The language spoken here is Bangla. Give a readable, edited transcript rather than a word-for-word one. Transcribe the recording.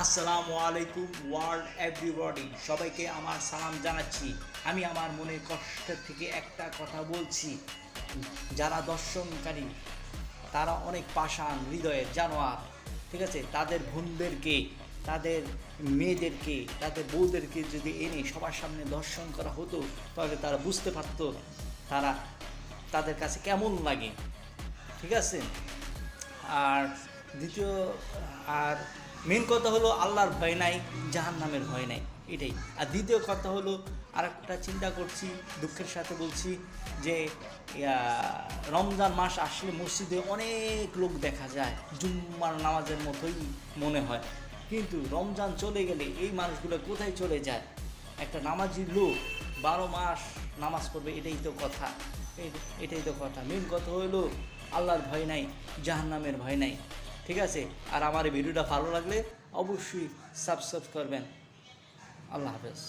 আসসালামু আলাইকুম ওয়ার্ল্ড এভরিবডি, সবাইকে আমার সালাম জানাচ্ছি। আমি আমার মনের কষ্টের থেকে একটা কথা বলছি। যারা দর্শনকারী তারা অনেক পাষাণ হৃদয়ের জানোয়ার, ঠিক আছে? তাদের বোনদেরকে, তাদের মেয়েদেরকে, তাদের বউদেরকে যদি এনে সবার সামনে দর্শন করা হতো, তাহলে তারা বুঝতে পারতো তারা তাদের কাছে কেমন লাগে, ঠিক আছে? আর দ্বিতীয় আর মেন কথা হলো আল্লাহর ভয় নাই, জাহান্নামের ভয় নাই, এটাই। আর দ্বিতীয় কথা হলো, আর একটা চিন্তা করছি, দুঃখের সাথে বলছি যে রমজান মাস আসলে মসজিদে অনেক লোক দেখা যায়, জুম্মার নামাজের মতোই মনে হয়। কিন্তু রমজান চলে গেলে এই মানুষগুলো কোথায় চলে যায়? একটা নামাজি লোক 12 মাস নামাজ পড়বে, এটাই তো কথা। এটাই তো কথা। মেন কথা হলো আল্লাহর ভয় নাই, জাহান্নামের ভয় নাই, ঠিক আছে? আর আমার এই ভিডিওটা ভালো লাগলে অবশ্যই সাবস্ক্রাইব করবেন। আল্লাহ হাফেজ।